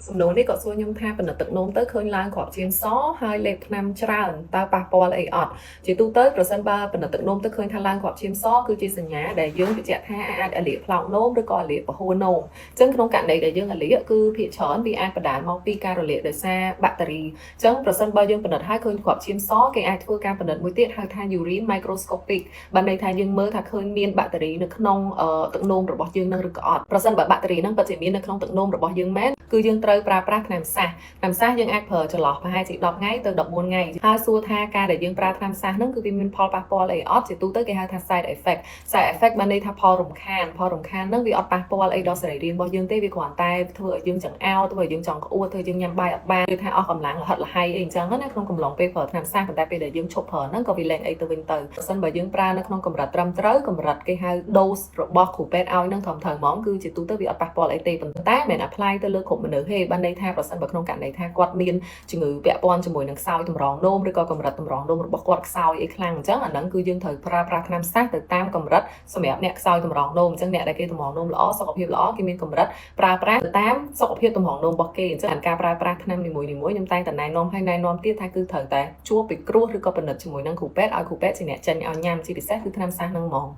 សំណួរនេះក៏សួរខ្ញុំថាបណ្ឌិតទឹកនោមទៅឃើញឡើងគ្រាប់ឈាមសហើយលេបថ្នាំច្រើនតើប៉ះពាល់អីអត់ជាទូទៅប្រសិនបើបណ្ឌិតទឹកនោមទៅឃើញថាឡើងគ្រាប់ឈាមសគឺជាសញ្ញាដែលយើងបញ្ជាក់ថាអាចអាលាកផ្លោកនោមឬក៏អាលាកពហុនោមអញ្ចឹងក្នុងករណីដែលយើងអាលាកគឺភាគច្រើនវាអាចបណ្ដាលមកពីការរលាកដោយសារបាក់តេរីអញ្ចឹងប្រសិនបើយើងបណ្ឌិតហើយឃើញគ្រាប់ឈាមសគេអាចធ្វើការបណ្ឌិតមួយទៀតហៅថា urine microscopic បានន័យថាយើងមើលថាឃើញមានបាក់តេរីនៅក្នុងទឹកនោមរបស់យើងនឹងឬក៏អត់ប្រសិនបើបាក់តេរីនឹងពិតជាមាននៅក្នុងទឹកនោមរបស់យើងមែនគឺយើងត្រូវប្រើប្រាស់ថ្នាំសាសយើងអាចប្រើចន្លោះប្រហែលជា10ថ្ងៃទៅ14ថ្ងៃហើយសួរថាការដែលយើងប្រើថ្នាំសាសហ្នឹងគឺវាមានផលប៉ះពាល់អីអត់ជាទូទៅគេហៅថា side effect បានន័យថាផលរំខានហ្នឹងវាអត់ប៉ះពាល់អីដល់សរីរាង្គរបស់យើងទេវាគ្រាន់តែធ្វើឲ្យយើងចង្អោរធ្វើឲ្យយើងចង់ក្អួតធ្វើឲ្យយើងញ៉ាំបាយអត់បានគឺថាអស់កម្លាំងលហិតលហៃអីអញ្ចឹងណាក្នុងកំឡុងពេលប្រើថ្នាំសាសប៉ុន្តែពេលដែលយើងឈប់ប្រើហ្នឹងក៏វាលែងអីទៅវិញទៅប្រសិនបើយើងប្រើនៅក្នុងកម្រិតត្រឹមត្រូវកម្រិតគេហៅ dose របស់គ្រូពេទ្យឲ្យនឹងត្រឹមត្រូវហ្មងគឺជាទូទៅវាអត់ប៉ះពាល់អីទេប៉ុន្តែមិន apply ទៅលើគ្រប់មនុស្សទេបានន័យថាប្រសិនបើក្នុងករណីថាគាត់មានជំងឺពាក់ព័ន្ធជាមួយនឹងខ្សោយតម្រងនោមឬក៏កម្រិតតម្រងនោមរបស់គាត់ខ្សោយអីខ្លាំងអញ្ចឹងអាហ្នឹងគឺយើងត្រូវប្រើប្រាស់ថ្នាំសាសទៅតាមកម្រិតសម្រាប់អ្នកខ្សោយតម្រងនោមអញ្ចឹងអ្នកដែលគេតម្រងនោមល្អសុខភាពល្អគេមានកម្រិតប្រើប្រាស់ទៅតាមសុខភាពតម្រងនោមរបស់គេអញ្ចឹងការប្រើប្រាស់ថ្នាំនីមួយៗខ្ញុំតែងតែណែនាំទៀតថាគឺត្រូវតែជួបពិគ្រោះឬក៏ពិនិត្យជាមួយនឹងគ្រូពេទ្យឲ្យគ្រូពេទ្យជាអ្នកចេញឲ្យញ៉ាំជាពិសេសគឺថ្នាំសាសហ្នឹងហ្មង